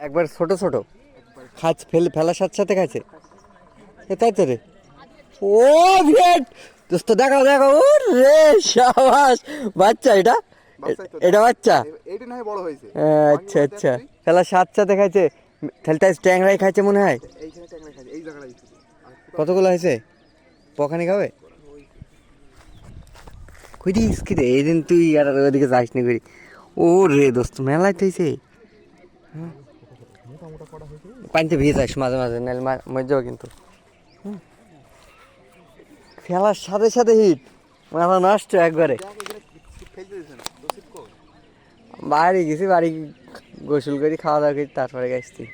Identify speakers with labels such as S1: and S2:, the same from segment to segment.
S1: একবার ছোট ছোট খাচ্ছে, ফেলার সাথে সাথে খাচ্ছে। তাই তো রে। ও ভিড় দোস্ত, দেখাও দেখাও। ও রে সাবাস, বাচ্চা এটা, এটা বাচ্চা। আচ্ছা আচ্ছা, ফেলার সাথে সাথে খাইছে। তাহলে ট্যাংরাই খাইছে মনে হয়। কতগুলো হয়েছে? পখানি খাবে কইদিস কি রে? এইদিন তুই আর ওইদিকে যাস নি করি। ও রে দোস্ত, মেলায় হয়েছে। পানিতে ভিজে যাস মাঝে মাঝে, নাহলে মরে যাবো কিন্তু। ফেলার সাথে সাথে হিট, মাথা নষ্ট একবারে। বাড়ি গেছি, বাড়ি গোসল করি, খাওয়া দাওয়া করি, তারপরে গেছি।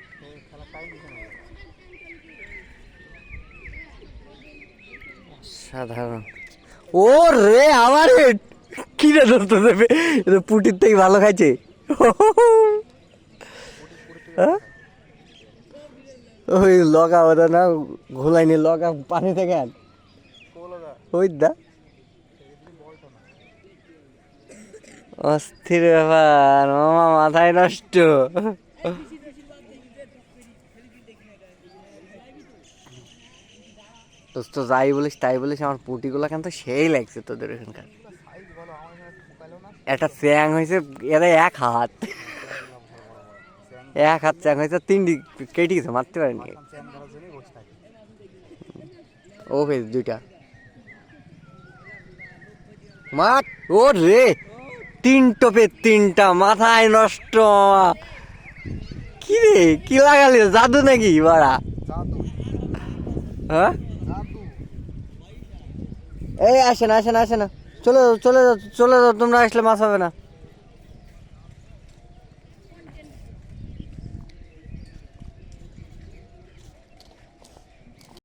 S1: সাধারণ। ও রে আমার হিট, কি রে দোস্ত দেবে, পুটির থেকে ভালো খাইছে। ওই লগা ওটা না, ঘোলাইনি লগা পানি থেকে আন। ওই দা অস্থির ব্যাপার, মামা মাথায় নষ্ট। দোস্ত যাই বলিস তাই বলিস, আমার পুটিগুলো কিন্তু সেই লাগছে তোদের এখানকার। একটা চ্যাং হয়েছে, এরা এক হাত চ্যাং হয়েছে, তিনটি কেটে গেছে, মারতে পারেনি। ও হয়েছে দুইটা মাঠ। ও রে, তিন টোপে তিনটা, মাথায় নষ্ট। কি রে, কি লাগালি, জাদু নাকি বাড়া? হ্যাঁ, এই আসে না আসে না আসে না, চলে যাও চলে যাও চলে যাও, তোমরা আসলে মাছ হবে না।